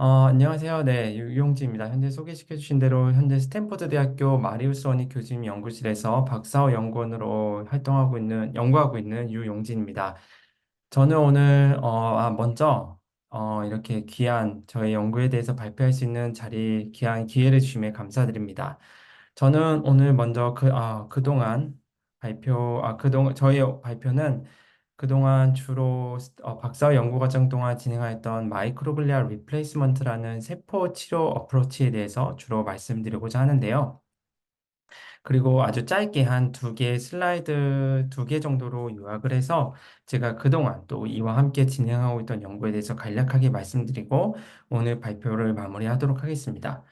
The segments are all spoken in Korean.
안녕하세요. 네, 유용지입니다. 현재 소개시켜 주신 대로 현재 스탠포드 대학교 마리우스 원익 교수님 연구실에서 박사호 연구원으로 연구하고 있는 유용진입니다. 저는 오늘, 먼저, 이렇게 귀한 저희 연구에 대해서 발표할 수 있는 귀한 기회를 주심에 감사드립니다. 저는 오늘 먼저 저희 발표는 그동안 주로 박사 연구과정 동안 진행하였던 마이크로글리아 리플레이스먼트라는 세포 치료 어프로치에 대해서 주로 말씀드리고자 하는데요. 그리고 아주 짧게 한 두 개 슬라이드 두 개 정도로 요약을 해서 제가 그동안 또 이와 함께 진행하고 있던 연구에 대해서 간략하게 말씀드리고 오늘 발표를 마무리하도록 하겠습니다.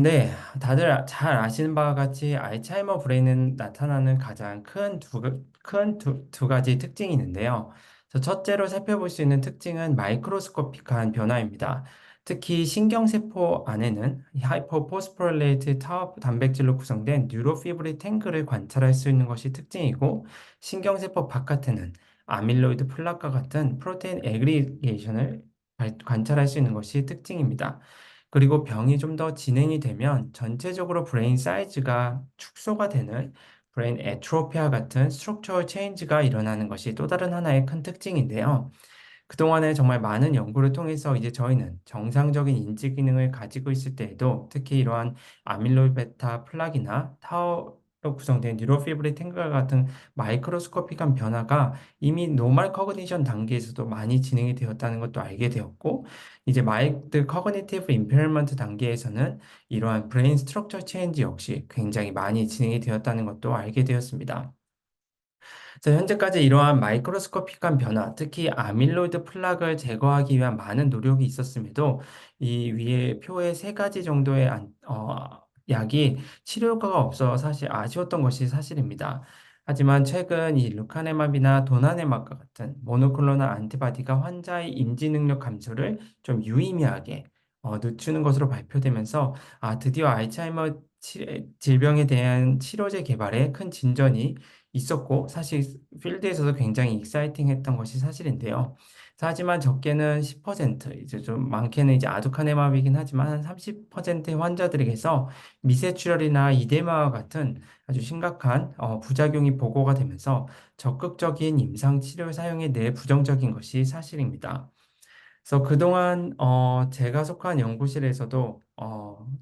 네. 다들 잘 아시는 바와 같이 알츠하이머 브레인은 나타나는 가장 두 가지 특징이 있는데요. 첫째로 살펴볼 수 있는 특징은 마이크로스코픽한 변화입니다. 특히 신경세포 안에는 하이퍼포스포릴레이트 타워 단백질로 구성된 뉴로피브릴 탱글을 관찰할 수 있는 것이 특징이고, 신경세포 바깥에는 아밀로이드 플락과 같은 프로테인 애그리게이션을 관찰할 수 있는 것이 특징입니다. 그리고 병이 좀 더 진행이 되면 전체적으로 브레인 사이즈가 축소가 되는 브레인 에트로피아 같은 스트럭처럴 체인지가 일어나는 것이 또 다른 하나의 큰 특징인데요. 그동안에 정말 많은 연구를 통해서 이제 저희는 정상적인 인지 기능을 가지고 있을 때에도 특히 이러한 아밀로이 베타 플락이나 타우로 구성된 뉴로피브릴 탱글 같은 마이크로스코픽한 변화가 이미 노멀 커그니션 단계에서도 많이 진행이 되었다는 것도 알게 되었고, 이제 마일드 커그니티브 임페어먼트 단계에서는 이러한 브레인 스트럭처 체인지 역시 굉장히 많이 진행이 되었다는 것도 알게 되었습니다. 그래서 현재까지 이러한 마이크로스코픽한 변화, 특히 아밀로이드 플락을 제거하기 위한 많은 노력이 있었음에도 이 위에 표에 세 가지 정도의 약이 치료 효과가 없어 사실 아쉬웠던 것이 사실입니다. 하지만 최근 이 루카네맙이나 도나네맙과 같은 모노클로널 안티바디가 환자의 인지 능력 감소를 좀 유의미하게 늦추는 것으로 발표되면서 드디어 질병에 대한 치료제 개발에 큰 진전이 있었고 사실 필드에서도 굉장히 익사이팅했던 것이 사실인데요. 하지만 적게는 10%, 이제 좀 많게는 이제 아두카네마비긴 하지만 한 30%의 환자들에게서 미세출혈이나 이데마와 같은 아주 심각한 부작용이 보고가 되면서 적극적인 임상 치료 사용에 대해 부정적인 것이 사실입니다. 그래서 그동안 제가 속한 연구실에서도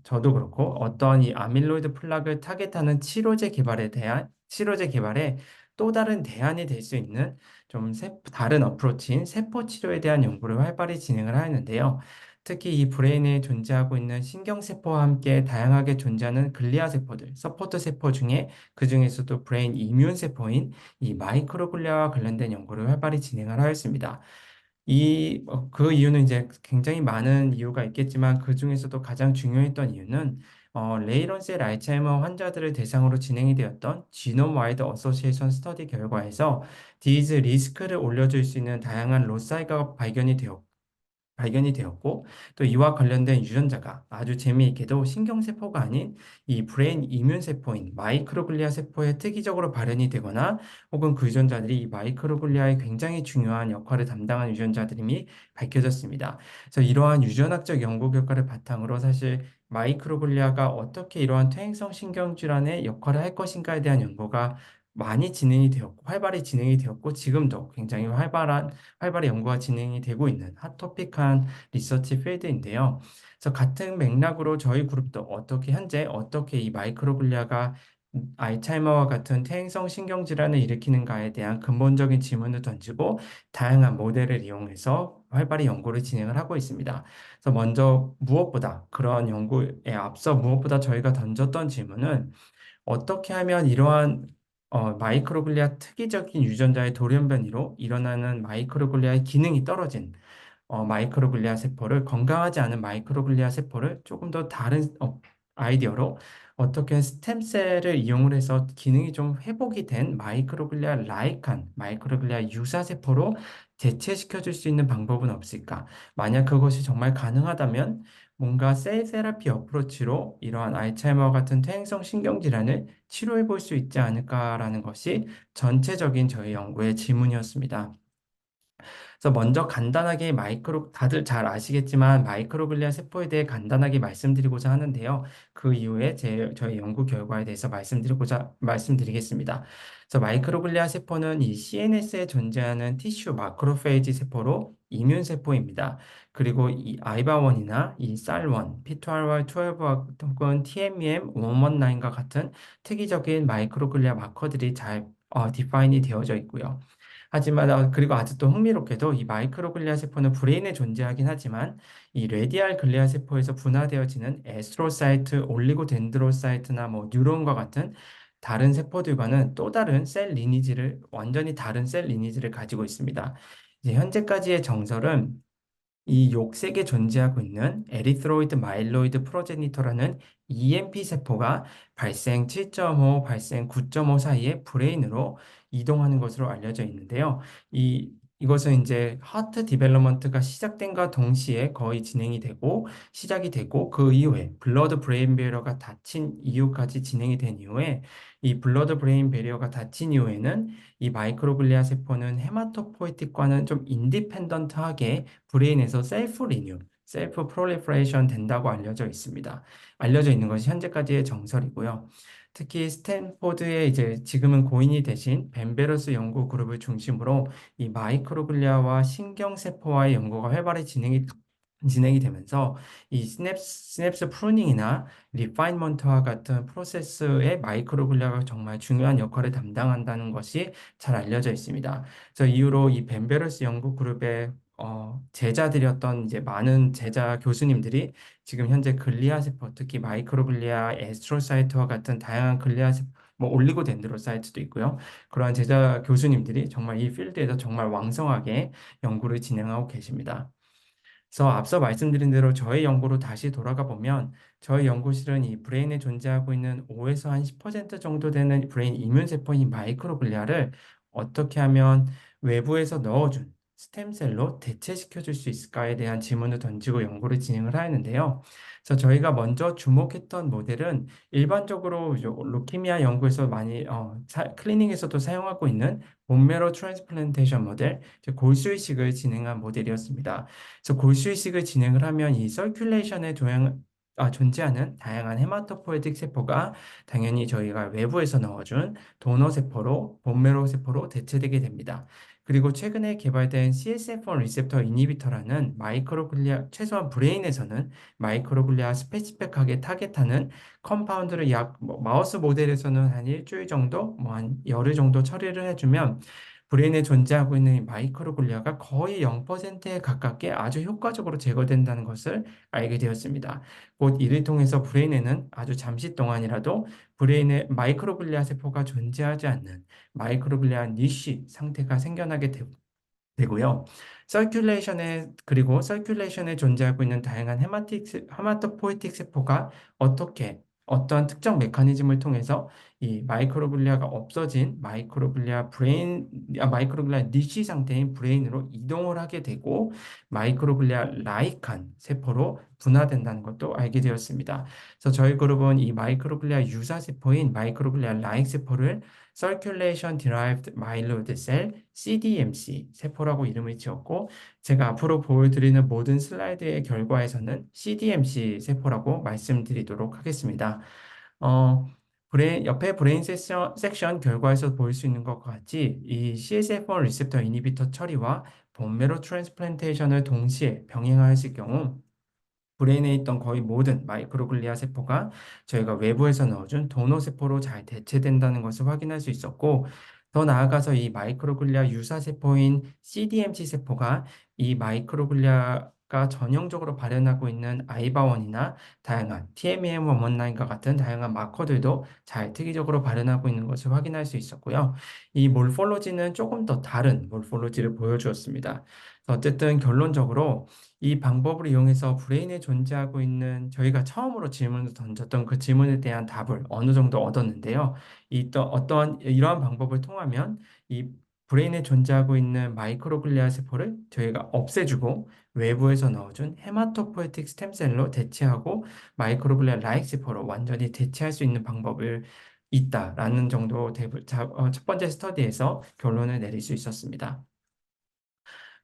저도 그렇고 어떤 이 아밀로이드 플락을 타겟하는 치료제 개발에 또 다른 대안이 될 수 있는 다른 어프로치인 세포 치료에 대한 연구를 활발히 진행을 하였는데요. 특히 이 브레인에 존재하고 있는 신경세포와 함께 다양하게 존재하는 글리아 세포들, 서포트 세포 중에 그 중에서도 브레인 이뮨 세포인 이 마이크로글리아와 관련된 연구를 활발히 진행을 하였습니다. 그 이유는 이제 굉장히 많은 이유가 있겠지만 그 중에서도 가장 중요했던 이유는 레이론셀 알츠하이머 환자들을 대상으로 진행이 되었던 지놈 와이드 어소시에이션 스터디 결과에서 디즈 리스크를 올려줄 수 있는 다양한 로사이가 발견이 되었고 또 이와 관련된 유전자가 아주 재미있게도 신경세포가 아닌 이 브레인 이뮨 세포인 마이크로글리아 세포에 특이적으로 발현이 되거나 혹은 그 유전자들이 이 마이크로글리아에 굉장히 중요한 역할을 담당하는 유전자들임이 밝혀졌습니다. 그래서 이러한 유전학적 연구 결과를 바탕으로 사실 마이크로글리아가 어떻게 이러한 퇴행성 신경질환의 역할을 할 것인가에 대한 연구가 활발히 진행이 되었고, 지금도 굉장히 활발히 연구가 진행이 되고 있는 핫토픽한 리서치 필드인데요. 그래서 같은 맥락으로 저희 그룹도 현재 어떻게 이 마이크로글리아가 알츠하이머와 같은 퇴행성 신경질환을 일으키는가에 대한 근본적인 질문을 던지고 다양한 모델을 이용해서 활발히 연구를 진행을 하고 있습니다. 그래서 그런 연구에 앞서 무엇보다 저희가 던졌던 질문은 어떻게 하면 이러한 마이크로글리아 특이적인 유전자의 돌연변이로 일어나는 마이크로글리아의 기능이 떨어진 마이크로글리아 세포를 건강하지 않은 마이크로글리아 세포를 조금 더 다른 아이디어로 어떻게 스템셀을 이용을 해서 기능이 좀 회복이 된 마이크로글리아 라이칸 마이크로글리아 유사 세포로 대체시켜 줄 수 있는 방법은 없을까? 만약 그것이 정말 가능하다면 뭔가 셀 세라피 어프로치로 이러한 알츠하이머 같은 퇴행성 신경질환을 치료해 볼 수 있지 않을까라는 것이 전체적인 저희 연구의 질문이었습니다. 그래서 먼저 간단하게 다들 잘 아시겠지만 마이크로글리아 세포에 대해 간단하게 말씀드리고자 하는데요. 그 이후에 저희 연구 결과에 대해서 말씀드리겠습니다. 그래서 마이크로글리아 세포는 이 CNS에 존재하는 티슈 마크로페이지 세포로 이뮨 세포입니다. 그리고 이 아이바원이나 이 쌀원, P2R12 혹은 TMEM119과 같은 특이적인 마이크로글리아 마커들이 잘 디파인이 되어져 있고요. 하지만 그리고 아주 또 흥미롭게도 이 마이크로글리아 세포는 브레인에 존재하긴 하지만 이 레디알 글리아 세포에서 분화되어지는 에스트로사이트, 올리고덴드로사이트나 뭐 뉴론과 같은 다른 세포들과는 또 다른 완전히 다른 셀 리니지를 가지고 있습니다. 이제 현재까지의 정설은 이 욕색에 존재하고 있는 에리스로이드 마일로이드 프로제니터라는 EMP 세포가 발생 7.5, 발생 9.5 사이에 브레인으로 이동하는 것으로 알려져 있는데요. 이것은 이제 하트 디벨롭먼트가 시작된과 동시에 거의 시작이 되고 그 이후에 블러드 브레인 베리어가 닫힌 이후까지 진행이 된 이후에 이 블러드 브레인 베리어가 닫힌 이후에는 이 마이크로글리아 세포는 헤마토포이틱과는 좀 인디펜던트하게 브레인에서 셀프 프롤리퍼레이션 된다고 알려져 있습니다. 알려져 있는 것이 현재까지의 정설이고요. 특히 스탠포드의 이제 지금은 고인이 되신 벤베러스 연구 그룹을 중심으로 이 마이크로글리아와 신경세포와의 연구가 활발히 진행이 되면서 이 시냅스 프루닝이나 리파인먼트와 같은 프로세스에 마이크로글리아가 정말 중요한 역할을 담당한다는 것이 잘 알려져 있습니다. 그래서 이후로 이 벤베러스 연구 그룹의 제자들이었던 이제 많은 제자 교수님들이 지금 현재 글리아 세포, 특히 마이크로글리아, 에스트로사이트와 같은 다양한 글리아 세포, 뭐 올리고덴드로사이트도 있고요. 그러한 제자 교수님들이 정말 이 필드에서 정말 왕성하게 연구를 진행하고 계십니다. 그래서 앞서 말씀드린 대로 저희 연구로 다시 돌아가 보면 저희 연구실은 이 브레인에 존재하고 있는 5에서 한 10% 정도 되는 브레인 이뮨세포인 마이크로글리아를 어떻게 하면 외부에서 넣어준 스템셀로 대체시켜 줄 수 있을까에 대한 질문을 던지고 연구를 진행을 하였는데요. 그래서 저희가 먼저 주목했던 모델은 일반적으로 루키미아 연구에서 클리닉에서도 사용하고 있는 본메로 트랜스플란테이션 모델, 즉 골수이식을 진행한 모델이었습니다. 그래서 골수이식을 진행을 하면 이 존재하는 다양한 헤마토포에틱 세포가 당연히 저희가 외부에서 넣어준 도너 세포로, 본메로 세포로 대체되게 됩니다. 그리고 최근에 개발된 CSF1 리셉터 이니비터라는 최소한 브레인에서는 마이크로글리아 스페시픽하게 타겟하는 컴파운드를 마우스 모델에서는 한 일주일 정도, 뭐 한 열흘 정도 처리를 해주면 브레인에 존재하고 있는 이 마이크로글리아가 거의 0%에 가깝게 아주 효과적으로 제거된다는 것을 알게 되었습니다. 곧 이를 통해서 브레인에는 아주 잠시 동안이라도 브레인에 마이크로글리아 세포가 존재하지 않는 마이크로글리아 니쉬 상태가 되고요. 그리고 서큘레이션에 존재하고 있는 다양한 헤마토포이틱 세포가 어떠한 특정 메커니즘을 통해서 이 마이크로글리아가 없어진 마이크로글리아 니시 상태인 브레인으로 이동을 하게 되고 마이크로글리아 라이칸 세포로 분화된다는 것도 알게 되었습니다. 그래서 저희 그룹은 이 마이크로글리아 유사 세포인 마이크로글리아 라이크 세포를 Circulation Derived Myeloid Cell CDMC 세포라고 이름을 지었고 제가 앞으로 보여드리는 모든 슬라이드의 결과에서는 CDMC 세포라고 말씀드리도록 하겠습니다. 어, 옆에 섹션 결과에서 보일 수 있는 것과 같이 이 CSF1 리셉터 이니비터 처리와 본메로 트랜스플란테이션을 동시에 병행하였을 경우 브레인에 있던 거의 모든 마이크로글리아 세포가 저희가 외부에서 넣어준 도너 세포로 잘 대체된다는 것을 확인할 수 있었고, 더 나아가서 이 마이크로글리아 유사 세포인 CDMC 세포가 이 마이크로글리아가 전형적으로 발현하고 있는 아이바원이나 다양한 TMEM119과 같은 다양한 마커들도 잘 특이적으로 발현하고 있는 것을 확인할 수 있었고요. 이 몰폴로지는 조금 더 다른 몰폴로지를 보여주었습니다. 어쨌든 결론적으로 이 방법을 이용해서 브레인에 존재하고 있는 저희가 처음으로 질문을 던졌던 그 질문에 대한 답을 어느 정도 얻었는데요. 어떠한 이러한 방법을 통하면 이 브레인에 존재하고 있는 마이크로글리아 세포를 저희가 없애주고 외부에서 넣어준 헤마토포에틱 스템셀로 대체하고 마이크로글리아 라이크 세포로 완전히 대체할 수 있는 방법을 있다라는 첫 번째 스터디에서 결론을 내릴 수 있었습니다.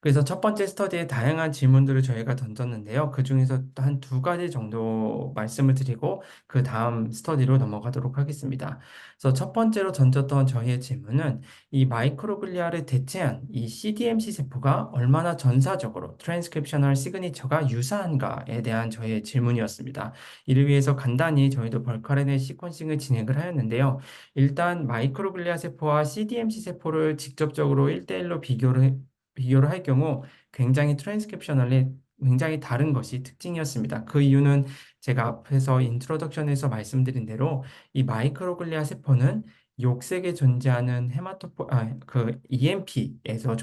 그래서 첫 번째 스터디에 다양한 질문들을 저희가 던졌는데요. 그 중에서 한 두 가지 정도 말씀을 드리고 그 다음 스터디로 넘어가도록 하겠습니다. 그래서 첫 번째로 던졌던 저희의 질문은 이 마이크로글리아를 대체한 이 CDMC 세포가 얼마나 전사적으로 트랜스크립셔널 시그니처가 유사한가에 대한 저희의 질문이었습니다. 이를 위해서 간단히 저희도 벌크RNA 시퀀싱을 진행을 하였는데요. 일단 마이크로글리아 세포와 CDMC 세포를 직접적으로 1대1로 비교를 할 경우 굉장히 트랜스크립셔널이 굉장히 다른 것이 특징이었습니다. 그 이유는 제가 앞에서 인트로덕션에서 말씀드린 대로 이 마이크로글리아 세포는 욕색에 존재하는 그 EMP에서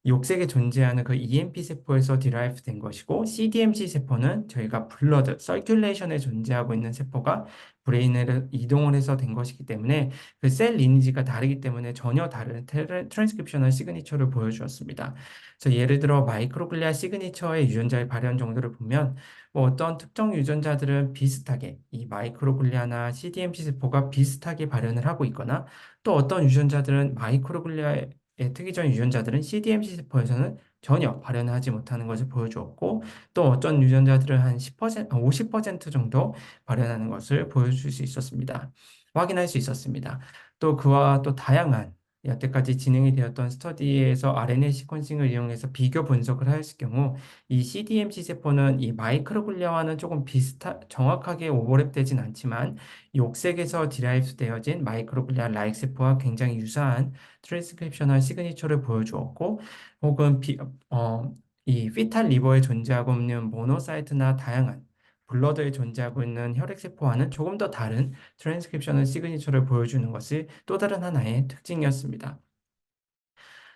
욕색에 존재하는 그 EMP 세포에서 디라이브 된 것이고 CDMC 세포는 저희가 블러드, 서큘레이션에 존재하고 있는 세포가 브레인에 이동을 해서 된 것이기 때문에 그 셀 리니지가 다르기 때문에 전혀 다른 트랜스크립셔널 시그니처를 보여주었습니다. 그래서 예를 들어 마이크로글리아 시그니처의 유전자의 발현 정도를 보면 뭐 어떤 특정 유전자들은 비슷하게 이 마이크로글리아나 CDMC 세포가 비슷하게 발현을 하고 있거나 또 어떤 유전자들은 마이크로글리아의 특이적 유전자들은 CDMC 세포에서는 전혀 발현하지 못하는 것을 보여주었고 또 어떤 유전자들은 한 10%, 50% 정도 발현하는 것을 보여줄 수 있었습니다. 확인할 수 있었습니다. 또 그와 또 다양한 여태까지 진행이 되었던 스터디에서 RNA 시퀀싱을 이용해서 비교 분석을 하였을 경우 이 CDMC 세포는 이 마이크로글리아와는 조금 정확하게 오버랩되진 않지만 욕색에서 디라이브 되어진 마이크로글리아 라이크 세포와 굉장히 유사한 트랜스크립셔널 시그니처를 보여주었고 혹은 이 피탈 리버에 존재하고 있는 모노사이트나 다양한 블러드에 존재하고 있는 혈액세포와는 조금 더 다른 트랜스크립셔널 시그니처를 보여주는 것이 또 다른 하나의 특징이었습니다.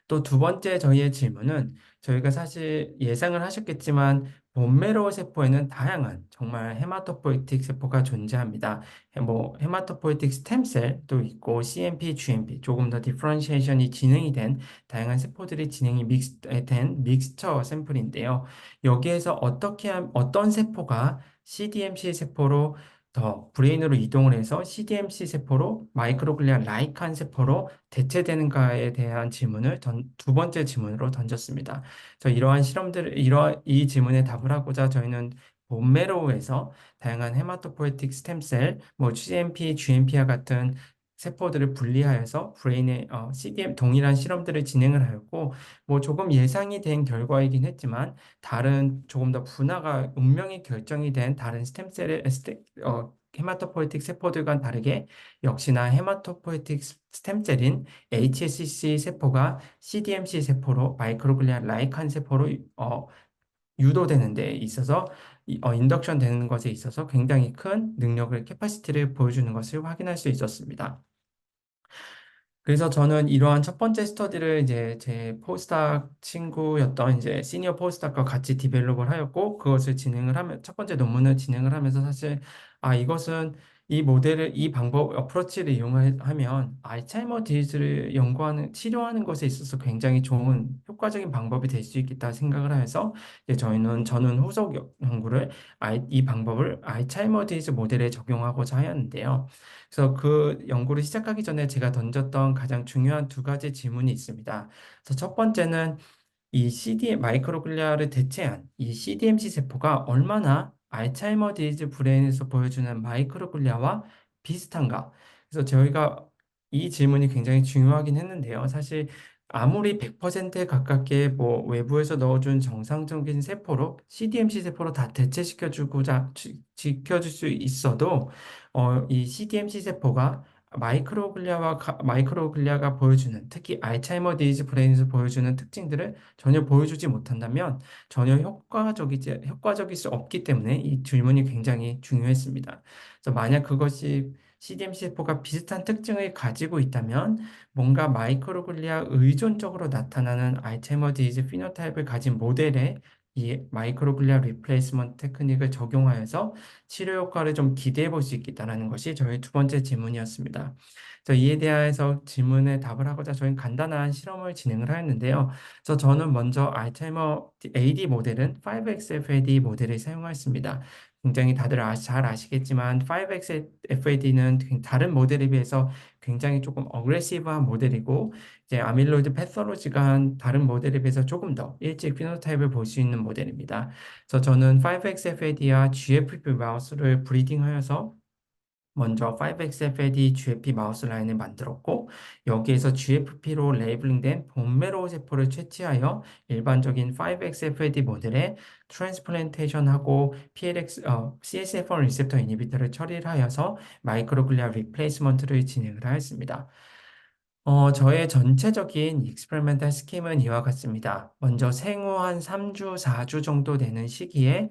또 두 번째 저희의 질문은 저희가 사실 예상을 하셨겠지만 본메로우 세포에는 다양한 정말 헤마토포이틱 세포가 존재합니다. 헤마토포이틱 스템셀도 있고 CMP, GMP 조금 더 디퍼런시에이션이 진행이 된 다양한 세포들이 진행이 된 믹스처 샘플인데요. 여기에서 어떤 세포가 CDMC 세포로 더 브레인으로 이동을 해서 CDMC 세포로 마이크로글리아 라이칸 세포로 대체되는가에 대한 질문을 두 번째 질문으로 던졌습니다. 이 질문에 답을 하고자 저희는 본메로우에서 다양한 헤마토포에틱 스템셀, 뭐 CMP, GMP와 같은 세포들을 분리하여서 브레인에 CDM 동일한 실험들을 진행을 하였고 뭐 조금 예상이 된 결과이긴 했지만 다른 조금 더 분화가 운명이 결정이 된 다른 헤마토포에틱 세포들과는 다르게 역시나 헤마토포에틱 스템셀인 HSCC 세포가 CDMC 세포로 마이크로글리아 라이칸 세포로 유도되는 데 있어서 인덕션 되는 것에 있어서 굉장히 큰 능력을 캐파시티를 보여주는 것을 확인할 수 있었습니다. 그래서 저는 이러한 첫 번째 스터디를 이제 제 포스닥 친구였던 이제 시니어 포스닥과 같이 디벨롭을 하였고 그것을 진행을 하면 첫 번째 논문을 진행을 하면서 사실 이것은 이 방법 어프로치를 이용하면 알츠하이머 디지즈를 연구하는 치료하는 것에 있어서 굉장히 좋은 효과적인 방법이 될 수 있겠다 생각을 하여서 이제 저는 후속 연구를 이 방법을 알츠하이머 디지즈 모델에 적용하고자 하였는데요. 그래서 그 연구를 시작하기 전에 제가 던졌던 가장 중요한 두 가지 질문이 있습니다. 그래서 첫 번째는 이 마이크로글리아를 대체한 이 CDMC 세포가 얼마나 알츠하이머 디지즈 브레인에서 보여주는 마이크로글리아와 비슷한가? 그래서 저희가 이 질문이 굉장히 중요하긴 했는데요. 사실 아무리 100%에 가깝게 뭐 외부에서 넣어준 정상적인 세포로 CDMC 세포로 다 대체시켜주고자 지켜줄 수 있어도 이 CDMC 세포가 마이크로글리아가 보여주는 특히 알츠하이머 디지즈 브레인에서 보여주는 특징들을 전혀 보여주지 못한다면 전혀 효과적일 수 없기 때문에 이 질문이 굉장히 중요했습니다. 그래서 만약 그것이 CDMC 세포가 비슷한 특징을 가지고 있다면 뭔가 마이크로글리아 의존적으로 나타나는 알츠하이머 디지즈 피노타입을 가진 모델에 이 마이크로글리아 리플레이스먼트 테크닉을 적용하여서 치료 효과를 좀 기대해 볼 수 있겠다라는 것이 저희 두 번째 질문이었습니다. 그래서 이에 대해서 질문에 답을 하고자 저희는 간단한 실험을 진행을 하였는데요. 그래서 저는 먼저 알츠하이머 AD 모델은 5XFAD 모델을 사용하였습니다. 굉장히 다들 잘 아시겠지만 5XFAD는 다른 모델에 비해서 굉장히 조금 어그레시브한 모델이고 이제 아밀로이드 패솔로지가 다른 모델에 비해서 조금 더 일찍 피노타입을 볼 수 있는 모델입니다. 그래서 저는 5XFAD와 GFP 마우스를 브리딩하여서 먼저 5XFAD GFP 마우스 라인을 만들었고 여기에서 GFP로 레이블링된 본메로 세포를 채취하여 일반적인 5XFAD 모델에 트랜스플란테이션하고 CSF1 리셉터 이니비터를 처리를 하여서 마이크로글리아 리플레이스먼트를 진행을 하였습니다. 저의 전체적인 익스페리멘탈 스킴은 이와 같습니다. 먼저 생후 한 3주, 4주 정도 되는 시기에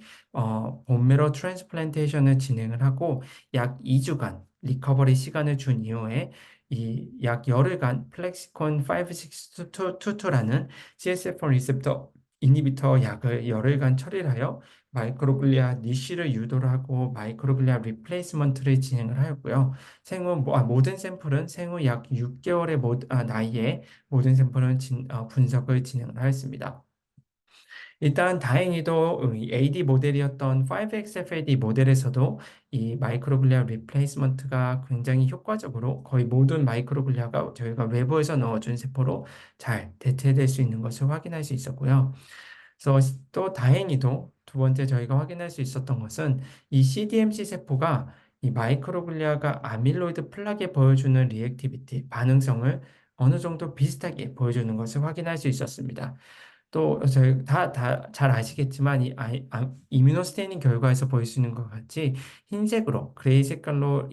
본메로 트랜스플란테이션을 진행을 하고 약 2주간 리커버리 시간을 준 이후에 이 약 열흘간 플렉시콘 5622라는 CSF1 리셉터 이니비터 약을 열흘간 처리를 하여 마이크로글리아 니쉬를 유도를 하고 마이크로글리아 리플레이스먼트를 진행을 하였고요. 모든 샘플은 생후 약 6개월의 나이에 모든 샘플은 분석을 진행을 하였습니다. 일단 다행히도 이 AD 모델이었던 5XFAD 모델에서도 이 마이크로글리아 리플레이스먼트가 굉장히 효과적으로 거의 모든 마이크로글리아가 저희가 외부에서 넣어준 세포로 잘 대체될 수 있는 것을 확인할 수 있었고요. 그래서 또 다행히도 두 번째 저희가 확인할 수 있었던 것은 이 CDMC 세포가 이 마이크로글리아가 아밀로이드 플락에 보여주는 리액티비티, 반응성을 어느 정도 비슷하게 보여주는 것을 확인할 수 있었습니다. 또 저희 다 잘 아시겠지만 이뮤노스테이닝 결과에서 보일 수 있는 것 같이 흰색으로 그레이 색깔로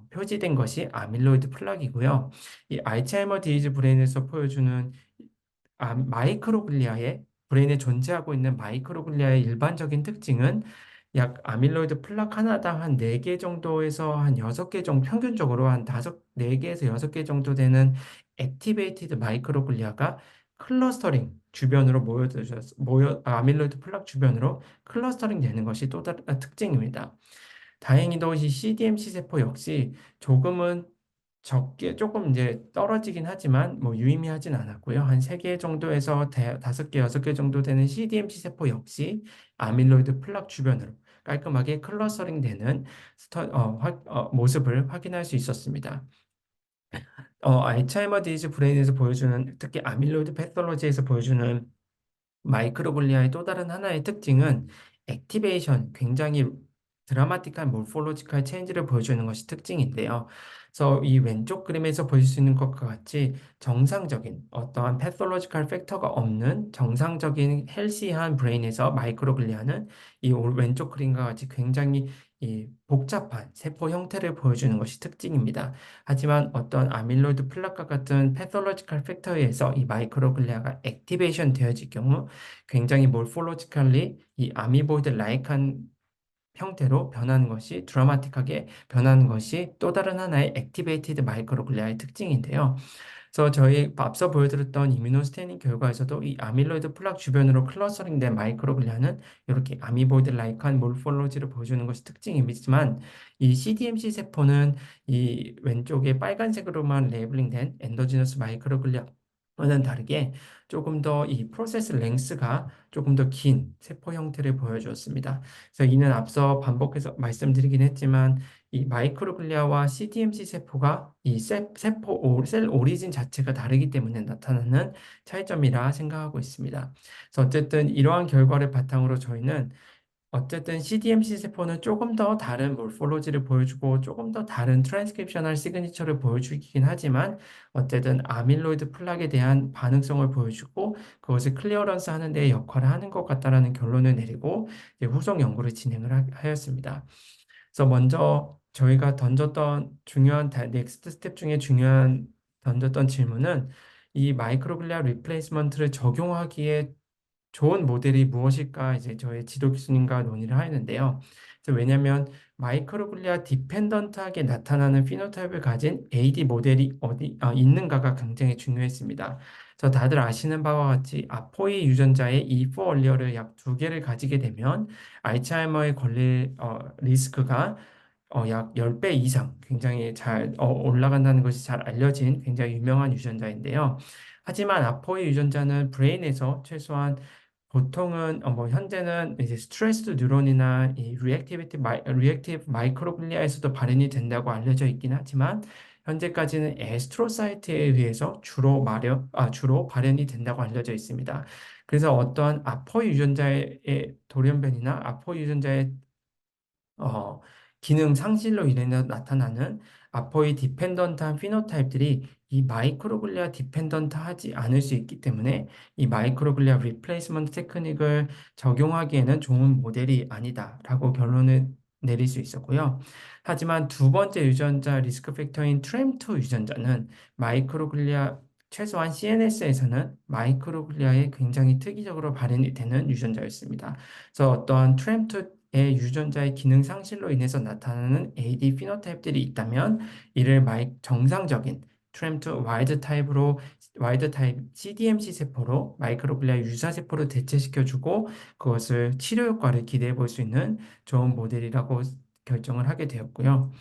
표지된 것이 아밀로이드 플락이고요. 이 알츠하이머 디지즈 브레인에서 보여주는 마이크로글리아의 브레인에 존재하고 있는 마이크로글리아의 일반적인 특징은 약 아밀로이드 플락 하나당 한 4개 정도에서 한 6개 정도 평균적으로 한 4개에서 6개 정도 되는 액티베이티드 마이크로글리아가 클러스터링 주변으로 아밀로이드 플락 주변으로 클러스터링 되는 것이 또 다른 특징입니다. 다행히도 이 CDMC 세포 역시 조금은 조금 이제 떨어지긴 하지만 뭐 유의미하진 않았고요. 한 3개 정도에서 5개, 6개 정도 되는 CDMC 세포 역시 아밀로이드 플락 주변으로 깔끔하게 클러스터링 되는 모습을 확인할 수 있었습니다. 알츠하이머 디지즈 브레인에서 보여주는 특히 아밀로이드 패솔로지에서 보여주는 마이크로글리아의 또 다른 하나의 특징은 액티베이션, 굉장히 드라마틱한 모포로지컬 체인지를 보여주는 것이 특징인데요. 그래서 이 왼쪽 그림에서 보실 수 있는 것과 같이 정상적인 어떠한 패솔로지컬 팩터가 없는 정상적인 헬시한 브레인에서 마이크로글리아는 왼쪽 그림과 같이 굉장히 이 복잡한 세포 형태를 보여주는 것이 특징입니다. 하지만 어떤 아밀로이드 플락과 같은 패솔로지컬 팩터에 의해서 이 마이크로글리아가 액티베이션 되어질 경우 굉장히 몰폴로지컬리 이 아미보이드 라이크한 형태로 변하는 것이 드라마틱하게 변하는 것이 또 다른 하나의 액티베이티드 마이크로글리아의 특징인데요. 그래서 저희 앞서 보여드렸던 이뮤노스테이닝 결과에서도 이 아밀로이드 플락 주변으로 클러스터링된 마이크로글리아는 이렇게 아미보이드 라이크한 몰폴로지를 보여주는 것이 특징이지만 이 CDMC 세포는 이 왼쪽에 빨간색으로만 레이블링된 엔도지너스 마이크로글리아 와는 다르게 조금 더 이 프로세스 랭스가 조금 더 긴 세포 형태를 보여주었습니다. 그래서 이는 앞서 반복해서 말씀드리긴 했지만 이 마이크로글리아와 CDMC 세포가 셀 오리진 자체가 다르기 때문에 나타나는 차이점이라 생각하고 있습니다. 그래서 어쨌든 이러한 결과를 바탕으로 저희는 어쨌든 CDMC 세포는 조금 더 다른 몰폴로지를 보여주고 조금 더 다른 트랜스크립셔널 시그니처를 보여주긴 하지만 어쨌든 아밀로이드 플락에 대한 반응성을 보여주고 그것을 클리어런스 하는 데 역할을 하는 것 같다라는 결론을 내리고 이제 후속 연구를 진행을 하였습니다. 그래서 먼저 저희가 던졌던 넥스트 스텝 중에 중요한 던졌던 질문은 이 마이크로글리아 리플레이스먼트를 적용하기에 좋은 모델이 무엇일까 이제 저희 지도 교수님과 논의를 하였는데요. 그래서 왜냐하면 마이크로글리아 디펜던트하게 나타나는 피노타입을 가진 AD 모델이 있는가가 굉장히 중요했습니다. 그래서 다들 아시는 바와 같이 아포이 유전자의 E4 얼리어를 약 2개를 가지게 되면 알츠하이머에 걸릴 리스크가 약 10배 이상 굉장히 잘 올라간다는 것이 잘 알려진 굉장히 유명한 유전자인데요. 하지만 아포이 유전자는 브레인에서 최소한 보통은 뭐 현재는 이제 스트레스 뉴런이나 이 리액티브 마이크로글리아에서도 발현이 된다고 알려져 있긴 하지만 현재까지는 에스트로사이트에 의해서 주로 발현이 된다고 알려져 있습니다. 그래서 어떠한 아포 유전자의 돌연변이나 아포 유전자의 어, 기능 상실로 인해 나타나는 아포의 디펜던트한 피노타입들이 이 마이크로글리아 디펜던트하지 않을 수 있기 때문에 이 마이크로글리아 리플레이스먼트 테크닉을 적용하기에는 좋은 모델이 아니다라고 결론을 내릴 수 있었고요. 하지만 두 번째 유전자 리스크 팩터인 트램2 유전자는 마이크로글리아 최소한 CNS에서는 마이크로글리아에 굉장히 특이적으로 발현이 되는 유전자였습니다. 그래서 어떠한 트램2의 유전자의 기능 상실로 인해서 나타나는 AD 피노타입들이 있다면 이를 정상적인 트램2 와일드 타입 CDMC 세포로 마이크로글리아 유사 세포로 대체시켜주고 그것을 치료 효과를 기대해 볼 수 있는 좋은 모델이라고 결정을 하게 되었고요.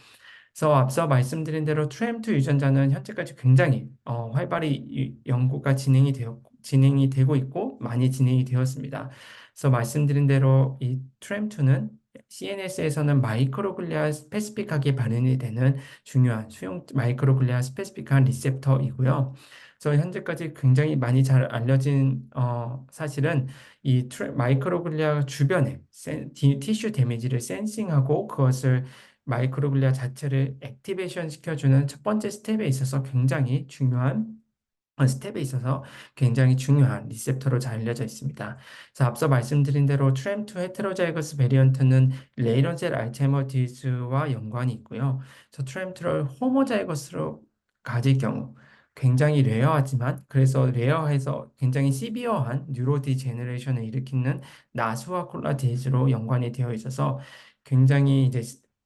그래서 앞서 말씀드린 대로 트램2 유전자는 현재까지 굉장히 활발히 연구가 진행이 되고 있고 많이 진행이 되었습니다. 그래서 말씀드린 대로 이 트램2는 CNS에서는 마이크로글리아 스페시픽하게 발현이 되는 중요한 마이크로글리아 스페시픽한 리셉터이고요. 그래서 현재까지 굉장히 많이 잘 알려진 사실은 마이크로글리아 주변에 티슈 데미지를 센싱하고 그것을 마이크로글리아 자체를 액티베이션 시켜주는 첫 번째 스텝에 있어서 굉장히 중요한 리셉터로 잘 알려져 있습니다. 그래서 앞서 말씀드린 대로 트램2 헤테로자이거스 베리언트는 레이런셀 알츠하이머 디지즈와 연관이 있고요. 그래서 트램2를 호모자이거스로 가질 경우 굉장히 레어하지만 그래서 레어해서 굉장히 시비어한 뉴로디제너레이션을 일으키는 나스와 콜라 디지즈로 연관이 되어 있어서 굉장히 이제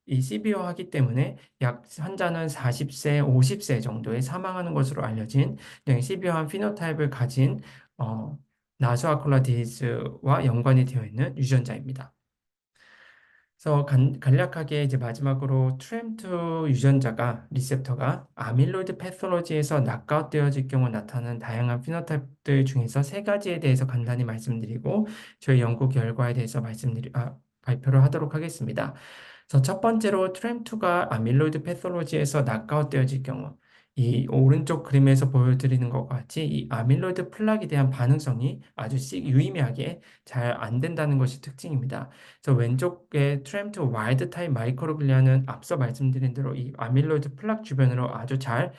이 시비어하기 때문에 약 환자는 40세, 50세 정도에 사망하는 것으로 알려진 시비어한 피노타입을 가진 어, 나수아쿨라 디지즈와 연관이 되어 있는 유전자입니다. 그래서 간략하게 이제 마지막으로 트램2 유전자가 리셉터가 아밀로이드 패솔로지에서 낙아웃되어질 경우 나타나는 다양한 피노타입들 중에서 세 가지에 대해서 간단히 말씀드리고 저희 연구 결과에 대해서 발표를 하도록 하겠습니다. 그래서 첫 번째로 트램2가 아밀로이드 패솔로지에서 낙아웃되어질 경우 이 오른쪽 그림에서 보여드리는 것과 같이 이 아밀로이드 플락에 대한 반응성이 아주 유의미하게 잘 안 된다는 것이 특징입니다. 그래서 왼쪽에 트램2 와일드 타입 마이크로글리아는 앞서 말씀드린 대로 이 아밀로이드 플락 주변으로 아주 잘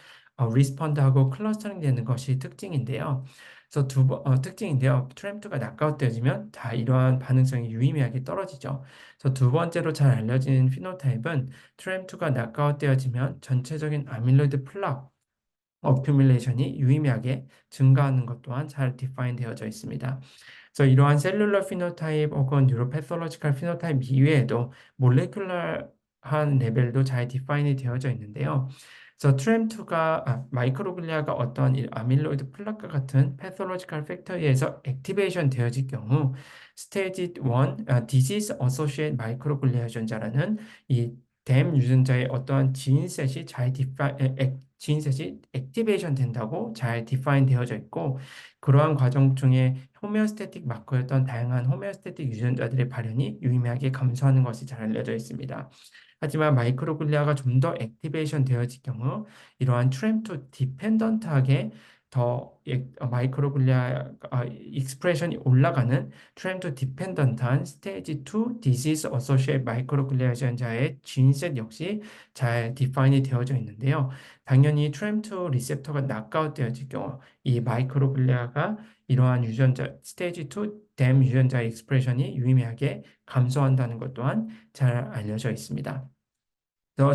리스폰드하고 클러스터링 되는 것이 특징인데요. 그래서 특징인데요. 트램2가 낙아웃되어지면 다 이러한 반응성이 유의미하게 떨어지죠. 그래서 두 번째로 잘 알려진 피노타입은 트램2가 낙아웃되어지면 전체적인 아밀로이드 플락 어큐뮬레이션이 유의미하게 증가하는 것 또한 잘 디파인 되어져 있습니다. 그래서 이러한 셀룰러 피노타입 혹은 뉴로패솔로지컬 피노타입 이외에도 몰레큘러한 레벨도 잘 디파인이 되어져 있는데요. 그래서 마이크로글리아가 어떤 아밀로이드 플락과 같은 패솔로지컬 팩터에 의해서 액티베이션 되어질 경우 스테이지 1 디지즈 어소시에이트 마이크로글리아 유전자라는 이 댐 유전자의 어떠한 지인셋이 액티베이션 된다고 잘 디파인 되어져 있고 그러한 과정 중에 호메오스태틱 마커였던 다양한 호메오스태틱 유전자들의 발현이 유의미하게 감소하는 것이 잘 알려져 있습니다. 하지만 마이크로글리아가 좀 더 액티베이션 되어질 경우 이러한 트램2 디펜던트하게 마이크로글리아 익스프레션이 올라가는 트램2 디펜던트한 스테이지 2 디지즈 어소시에이트 마이크로글리아 유전자의 진셋 역시 잘 디파인이 되어져 있는데요. 당연히 트램2 리셉터가 낙아웃 되어질 경우 이 마이크로글리아가 이러한 스테이지 2 댐 유전자 익스프레션이 유의미하게 감소한다는 것 또한 잘 알려져 있습니다.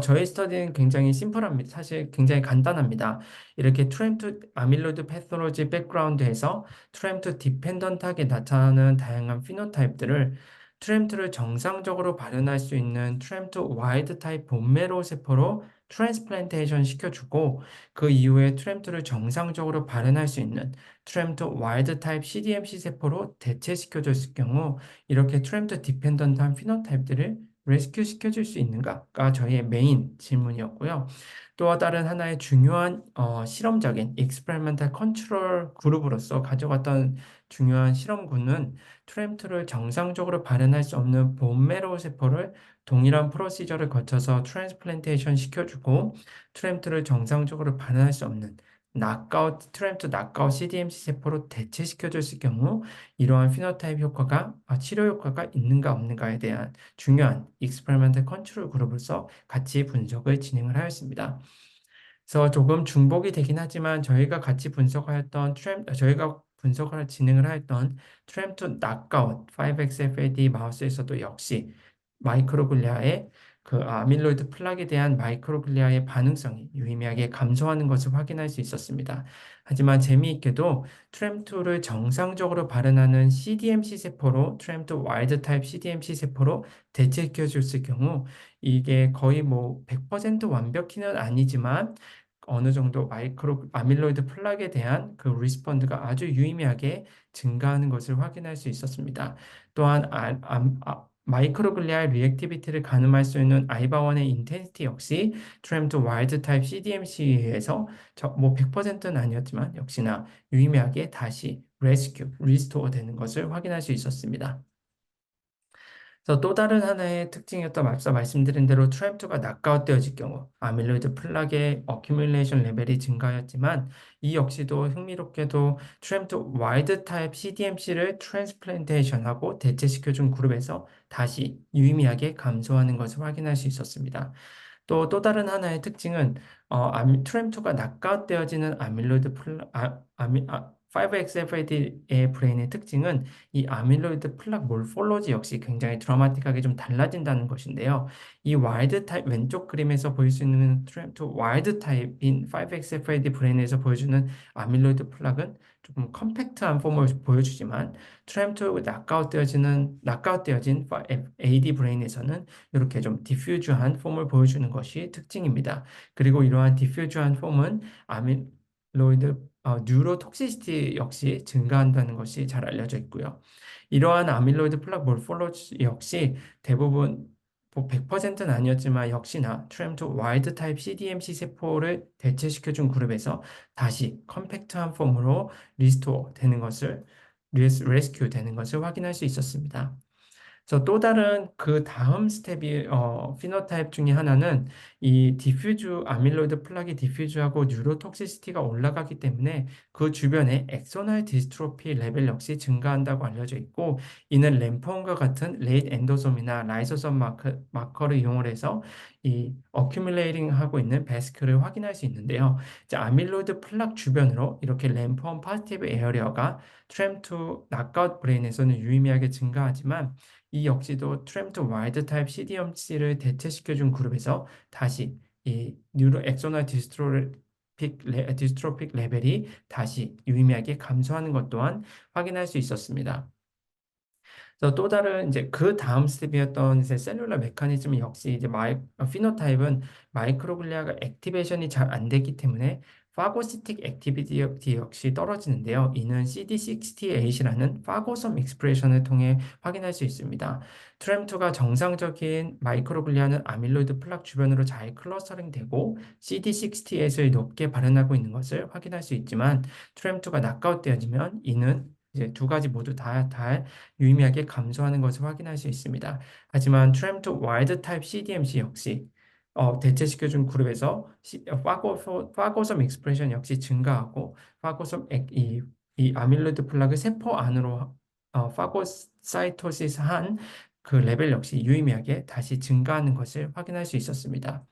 저희 스터디는 굉장히 심플합니다. 사실 굉장히 간단합니다. 이렇게 트램2 아밀로이드 패솔로지 백그라운드에서 트램2 디펜던트하게 나타나는 다양한 피노타입들을 트램2를 정상적으로 발현할 수 있는 트램2 와일드 타입 본메로 세포로 트랜스플란테이션 시켜주고 그 이후에 트램2를 정상적으로 발현할 수 있는 트램2 와일드 타입 CDMC 세포로 대체시켜줬을 경우 이렇게 트램2 디펜던트한 피노타입들을 레스큐 시켜줄 수 있는가가 저희의 메인 질문이었고요. 또 다른 하나의 중요한 실험적인 experimental control 그룹으로서 가져갔던 중요한 실험군은 트램프를 정상적으로 발현할 수 없는 본메로우 세포를 동일한 프로시저를 거쳐서 트랜스플란테이션 시켜주고 트램프를 정상적으로 발현할 수 없는 트램프 낙아웃 CDMC 세포로 대체시켜줬을 경우 이러한 피노타입 효과가 치료 효과가 있는가 없는가에 대한 중요한 익스페리멘탈 컨트롤 그룹으로서 같이 분석을 진행을 하였습니다. 그래서 조금 중복이 되긴 하지만 저희가 분석을 진행을 하였던 트램프 낙아웃 5XFAD 마우스에서도 역시 마이크로글리아의 그 아밀로이드 플락에 대한 마이크로글리아의 반응성이 유의미하게 감소하는 것을 확인할 수 있었습니다. 하지만 재미있게도 트램2를 정상적으로 발현하는 CDMC 세포로 트램2 와일드 타입 CDMC 세포로 대체시켜 줬을 경우 이게 거의 뭐 100% 완벽히는 아니지만 어느 정도 마이크로 아밀로이드 플락에 대한 그 리스폰드가 아주 유의미하게 증가하는 것을 확인할 수 있었습니다. 또한 마이크로글리아의 리액티비티를 가늠할 수 있는 아이바원의 인텐시티 역시 트램2 와일드 타입 CDMC에 의해서 뭐 100%는 아니었지만 역시나 유의미하게 다시 리스토어 되는 것을 확인할 수 있었습니다. 그래서 또 다른 하나의 특징이었던 앞서 말씀드린 대로 트램2가 낙아웃되어질 경우 아밀로이드 플락의 어큐뮬레이션 레벨이 증가하였지만 이 역시도 흥미롭게도 트램2 와일드 타입 CDMC를 트랜스플란테이션하고 대체시켜준 그룹에서 다시 유의미하게 감소하는 것을 확인할 수 있었습니다. 또 다른 하나의 특징은 트램2가 낙아웃되어지는 아밀로이드 5XFAD의 브레인의 특징은 이 아밀로이드 플락 몰폴로지 역시 굉장히 드라마틱하게 좀 달라진다는 것인데요. 이 와일드 타입 왼쪽 그림에서 보일 수 있는 트램2 와일드 타입인 5XFAD 브레인에서 보여주는 아밀로이드 플락은 조금 컴팩트한 폼을 보여주지만 트램2 낙아웃되어진 AD 브레인에서는 이렇게 좀 디퓨즈한 폼을 보여주는 것이 특징입니다. 그리고 이러한 디퓨즈한 폼은 아밀로이드 뉴로톡시시티 역시 증가한다는 것이 잘 알려져 있고요. 이러한 아밀로이드 플락 몰폴로지 역시 대부분 뭐 100%는 아니었지만 역시나 트램2 와일드 타입 CDMC 세포를 대체시켜준 그룹에서 다시 컴팩트한 폼으로 레스큐 되는 것을 확인할 수 있었습니다. 그래서 또 다른 그 다음 스텝이 피노타입 중에 하나는 이 디퓨즈 아밀로이드 플락이 디퓨즈하고 뉴로톡시시티가 올라가기 때문에 그 주변에 엑소날 디스트로피 레벨 역시 증가한다고 알려져 있고 이는 램폰과 같은 레이트 엔도솜이나 라이소솜 마커를 이용을 해서 이 어큐뮬레이팅 하고 있는 베스크를 확인할 수 있는데요. 이제 아밀로이드 플락 주변으로 이렇게 램폰 파지티브 에어리어가 트램2 낙아웃 브레인에서는 유의미하게 증가하지만 이 역시도 트램프 와일드 타입 CDMC를 대체시켜준 그룹에서 다시 이 뉴로 엑소널 디스트로픽 레벨이 다시 유의미하게 감소하는 것 또한 확인할 수 있었습니다. 그래서 또 다른 이제 그 다음 스텝이었던 이제 셀룰러 메커니즘 역시 이제 피노타입은 마이크로글리아가 액티베이션이 잘 안 되기 때문에 파고시틱 액티비티 역시 떨어지는데요. 이는 CD68이라는 파고섬 익스프레션을 통해 확인할 수 있습니다. 트램2가 정상적인 마이크로글리아는 아밀로이드 플락 주변으로 잘 클러스터링 되고 CD68을 높게 발현하고 있는 것을 확인할 수 있지만 트램2가 낙아웃되어지면 이는 이제 두 가지 모두 다 유의미하게 감소하는 것을 확인할 수 있습니다. 하지만 트램2 와일드 타입 CDMC 역시 대체시켜준 그룹에서 파고섬 익스프레션 역시 증가하고 이 아밀로이드 플락을 세포 안으로 파고사이토시스 한 그 레벨 역시 유의미하게 다시 증가하는 것을 확인할 수 있었습니다.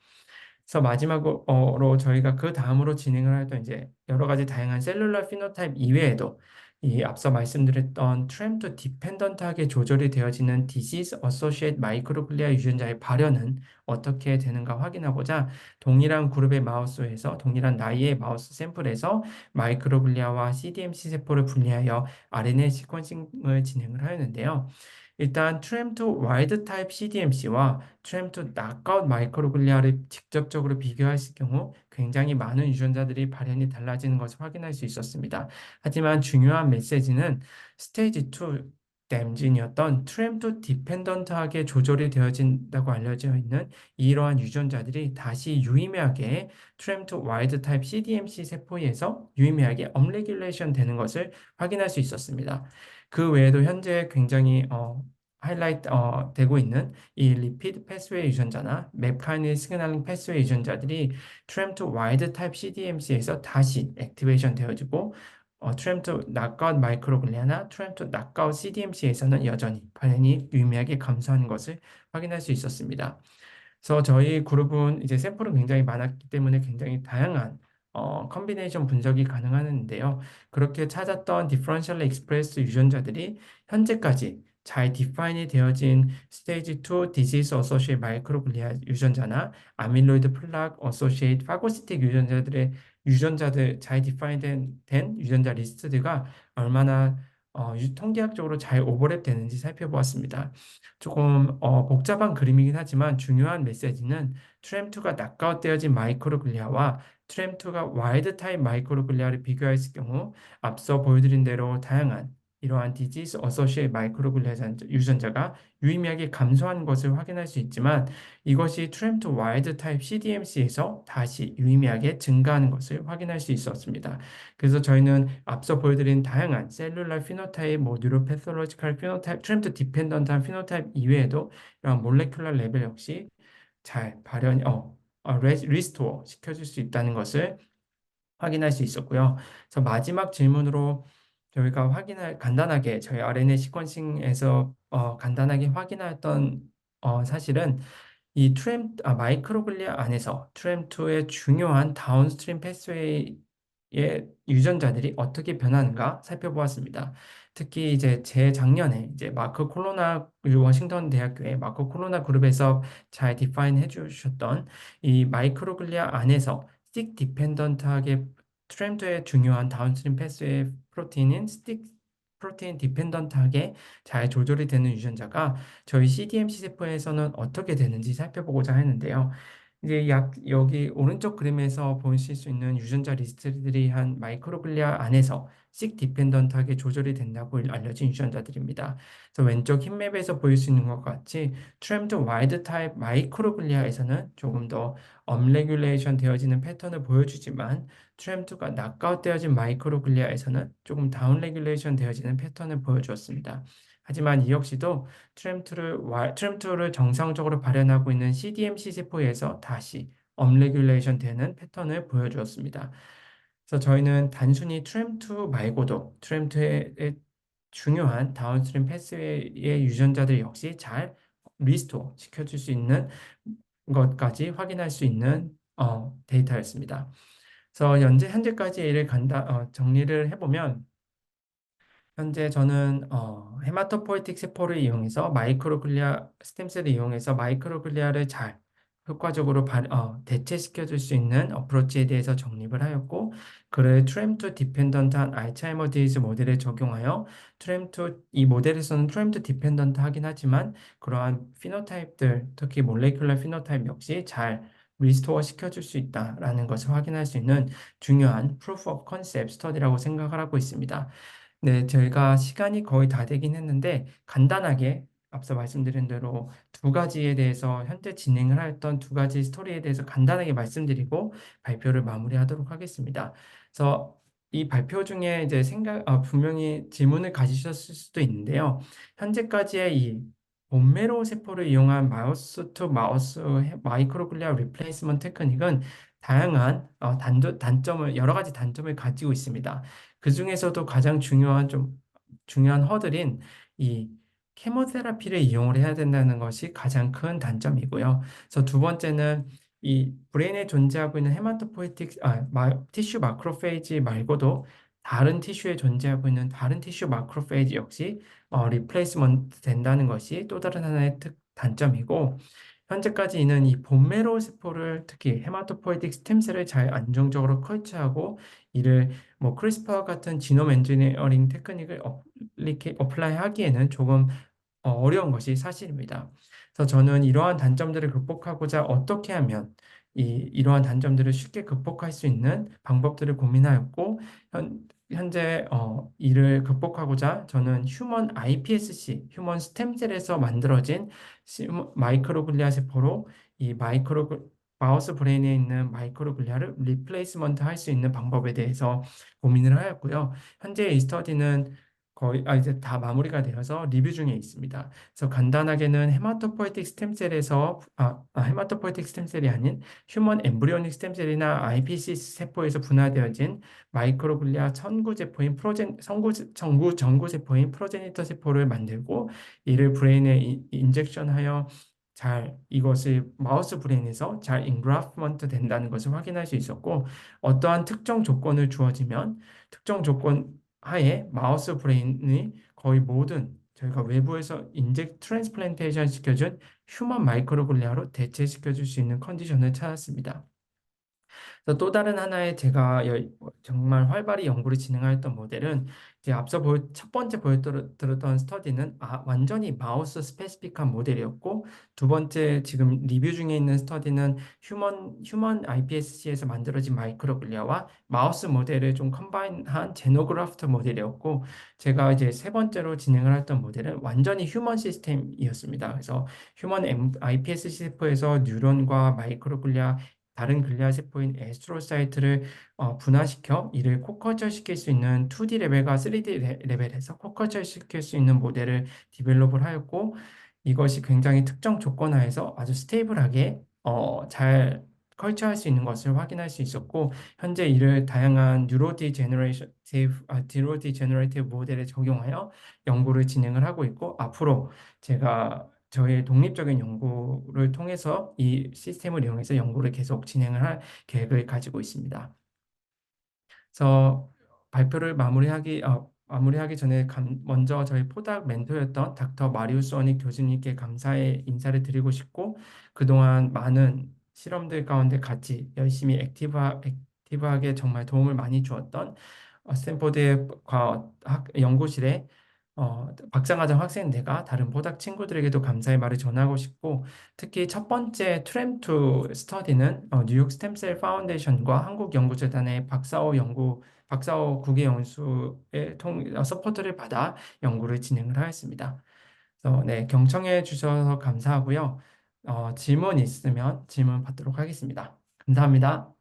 그래서 마지막으로 저희가 그 다음으로 진행을 하던 이제 여러 가지 다양한 셀룰러 피노타입 이외에도 이 앞서 말씀드렸던 트램프 디펜던트하게 조절이 되어지는 디시즈 어소시에이트 마이크로글리아 유전자의 발현은 어떻게 되는가 확인하고자 동일한 그룹의 마우스에서 동일한 나이의 마우스 샘플에서 마이크로글리아와 CDMC 세포를 분리하여 RNA 시퀀싱을 진행을 하였는데요. 일단 트램2 와일드 타입 CDMC와 트램2 낙아웃 마이크로글리아를 직접적으로 비교했을 경우 굉장히 많은 유전자들이 발현이 달라지는 것을 확인할 수 있었습니다. 하지만 중요한 메시지는 스테이지 2 댐진이었던 트램프 디펜던트하게 조절이 되어진다고 알려져 있는 이러한 유전자들이 다시 유의미하게 트램프 와일드 타입 CDMC 세포에서 유의미하게 업레귤레이션 되는 것을 확인할 수 있었습니다. 그 외에도 현재 굉장히 하이라이트 되고 있는 이 리피드 패스웨이 유전자나 메카니 시그널링 패스웨이 유전자들이 트램프 와일드 타입 CDMC에서 다시 액티베이션 되어지고 트램프 낙아웃 마이크로글리아나 트램프 낙아웃 CDMC에서는 여전히 반응이 유의미하게 감소하는 것을 확인할 수 있었습니다. 그래서 저희 그룹은 이제 샘플은 굉장히 많았기 때문에 굉장히 다양한 컨비네이션 분석이 가능한데요. 그렇게 찾았던 디퍼런셜 익스프레스 유전자들이 현재까지 잘 디파인이 되어진 스테이지 2 디지즈 어소시에이트 마이크로글리아 유전자나 아밀로이드 플락 어소시에이트 파고시틱 유전자들 잘 디파인된 유전자 리스트들과 얼마나 통계학적으로 잘 오버랩 되는지 살펴보았습니다. 조금 복잡한 그림이긴 하지만 중요한 메시지는 트램2가 낙아웃되어진 마이크로글리아와 트램2가 와일드 타입 마이크로글리아를 비교했을 경우 앞서 보여드린 대로 다양한 이러한 디지즈 어소시에이트 마이크로글리아 유전자가 유의미하게 감소하는 것을 확인할 수 있지만 이것이 트램2 와일드 타입 CDMC에서 다시 유의미하게 증가하는 것을 확인할 수 있었습니다. 그래서 저희는 앞서 보여드린 다양한 셀룰라 피노타입, 뉴로패솔로지컬 피노타입, 트램프 디펜던트한 피노타입 이외에도 이런 몰레큘러 레벨 역시 잘 리스토어 시켜줄 수 있다는 것을 확인할 수 있었고요. 그래서 마지막 질문으로 저희가 간단하게 저희 RNA 시퀀싱에서 간단하게 확인했던 사실은 이 마이크로글리아 안에서 트램2의 중요한 다운스트림 패스웨이의 유전자들이 어떻게 변하는가 살펴보았습니다. 특히 이제 재작년에 이제 마크 콜로나 워싱턴 대학교의 마크 콜로나 그룹에서 잘 디파인 해주셨던 이 마이크로글리아 안에서 스틱 디펜던트하게 트램2의 중요한 다운스트림 패스웨이 프로테인인 스틱 프로테인 디펜던트하게 잘 조절이 되는 유전자가 저희 CDMC 세포에서는 어떻게 되는지 살펴보고자 했는데요. 이제 여기 오른쪽 그림에서 보실 수 있는 유전자 리스트들이 한 마이크로글리아 안에서 식 디펜던트하게 조절이 된다고 알려진 유전자들입니다. 그래서 왼쪽 흰맵에서 보일 수 있는 것 같이 트램드 와일드 타입 마이크로글리아에서는 조금 더 업레귤레이션 되어지는 패턴을 보여주지만 트램2가 낙아웃 되어진 마이크로글리아에서는 조금 다운레귤레이션 되어지는 패턴을 보여주었습니다. 하지만 이 역시도 트램2를 정상적으로 발현하고 있는 CDMC 세포에서 다시 업레귤레이션 되는 패턴을 보여주었습니다. 그래서 저희는 단순히 트램2 말고도 트램2의 중요한 다운스트림 패스웨이의 유전자들 역시 잘 리스토어 시켜줄 수 있는 것까지 확인할 수 있는 데이터였습니다. 그래서 현재까지의 일을 정리를 해보면 현재 저는 헤마토포이틱 세포를 이용해서 마이크로글리아 스템셀을 이용해서 마이크로글리아를 잘 효과적으로 대체시켜 줄 수 있는 어프로치에 대해서 정립을 하였고 그를 트램2 디펜던트한 알츠하이머 디지즈 모델에 적용하여 이 모델에서는 트램2 디펜던트 하긴 하지만 그러한 피노타입들 특히 몰레큘러 피노타입 역시 잘 리스토어 시켜줄 수 있다라는 것을 확인할 수 있는 중요한 프루프 오브 컨셉트 스터디라고 생각을 하고 있습니다. 네, 저희가 시간이 거의 다 되긴 했는데 간단하게 앞서 말씀드린 대로 두 가지에 대해서 현재 진행을 하였던 두 가지 스토리에 대해서 간단하게 말씀드리고 발표를 마무리하도록 하겠습니다. 그래서 이 발표 중에 이제 분명히 질문을 가지셨을 수도 있는데요. 현재까지의 이 본메로 세포를 이용한 마우스 투 마우스 마이크로글리아 리플레이스먼트 테크닉은 다양한 여러 가지 단점을 가지고 있습니다. 그 중에서도 가장 중요한 허들인 이 케모테라피를 이용을 해야 된다는 것이 가장 큰 단점이고요. 그래서 두 번째는 이 브레인에 존재하고 있는 티슈 마크로페이지 말고도 다른 티슈에 존재하고 있는 다른 티슈 마크로페이지 역시 리플레이스먼트 된다는 것이 또 다른 하나의 단점이고 현재까지 이는 이 본메로 세포를 특히 헤마토포이틱 스템셀을 잘 안정적으로 컬처하고 이를 뭐 크리스퍼 같은 지놈 엔지니어링 테크닉을 어플라이 하기에는 조금 어려운 것이 사실입니다. 그래서 저는 이러한 단점들을 극복하고자 어떻게 하면 이러한 단점들을 쉽게 극복할 수 있는 방법들을 고민하였고 현재 이를 극복하고자 저는 휴먼 iPSC, 휴먼 스템셀에서 만들어진 마이크로글리아 세포로 이 마우스 브레인에 있는 마이크로글리아를 리플레이스먼트 할 수 있는 방법에 대해서 고민을 하였고요. 현재 이 스터디는 거의 이제 다 마무리가 되어서 리뷰 중에 있습니다. 그래서 간단하게는 헤마토포ie틱 스템셀이 아닌 휴먼 엠브리오닉 스템셀이나 iPSC 세포에서 분화되어진 마이크로글리아 천구세포인 전구세포인 프로제니터 세포를 만들고 이를 브레인에 인젝션하여 잘 이것을 마우스 브레인에서 잘 인그라프먼트 된다는 것을 확인할 수 있었고 어떠한 특정 조건을 주어지면 특정 조건 하에 마우스 브레인이 거의 모든 저희가 외부에서 인젝 트랜스플란테이션 시켜준 휴먼 마이크로글리아로 대체시켜 줄 수 있는 컨디션을 찾았습니다. 그래서 또 다른 하나의 제가 정말 활발히 연구를 진행하였던 모델은 이제 첫 번째 보여드렸던 스터디는 완전히 마우스 스페시픽한 모델이었고 두 번째 지금 리뷰 중에 있는 스터디는 휴먼 iPSC에서 만들어진 마이크로글리아와 마우스 모델을 좀 컴바인한 제노그라프트 모델이었고 제가 이제 세 번째로 진행을 했던 모델은 완전히 휴먼 시스템이었습니다. 그래서 iPSC 세포에서 뉴런과 마이크로글리아 다른 글리아 세포인 에스트로사이트를 분화시켜 이를 코컬처 시킬 수 있는 2D 레벨과 3D 레벨에서 코컬처 시킬 수 있는 모델을 디벨롭을 하였고 이것이 굉장히 특정 조건 하에서 아주 스테이블하게 잘 컬처할 수 있는 것을 확인할 수 있었고 현재 이를 다양한 뉴로 디제너레이티브 모델에 적용하여 연구를 진행을 하고 있고 앞으로 제가 저의 독립적인 연구를 통해서 이 시스템을 이용해서 연구를 계속 진행을 할 계획을 가지고 있습니다. 그래서 마무리하기 전에 먼저 저희 포닥 멘토였던 닥터 마리우스 원익 교수님께 감사의 인사를 드리고 싶고 그동안 많은 실험들 가운데 같이 열심히 액티브하게 정말 도움을 많이 주었던 스탠포드의 연구실에 박사과정 학생들과 다른 포닥 친구들에게도 감사의 말을 전하고 싶고 특히 첫 번째 트램2 스터디는 뉴욕 스템셀 파운데이션과 한국연구재단의 박사호 국외 연수의 서포트를 받아 연구를 진행을 하였습니다. 그래서 네, 경청해 주셔서 감사하고요. 질문 있으면 질문 받도록 하겠습니다. 감사합니다.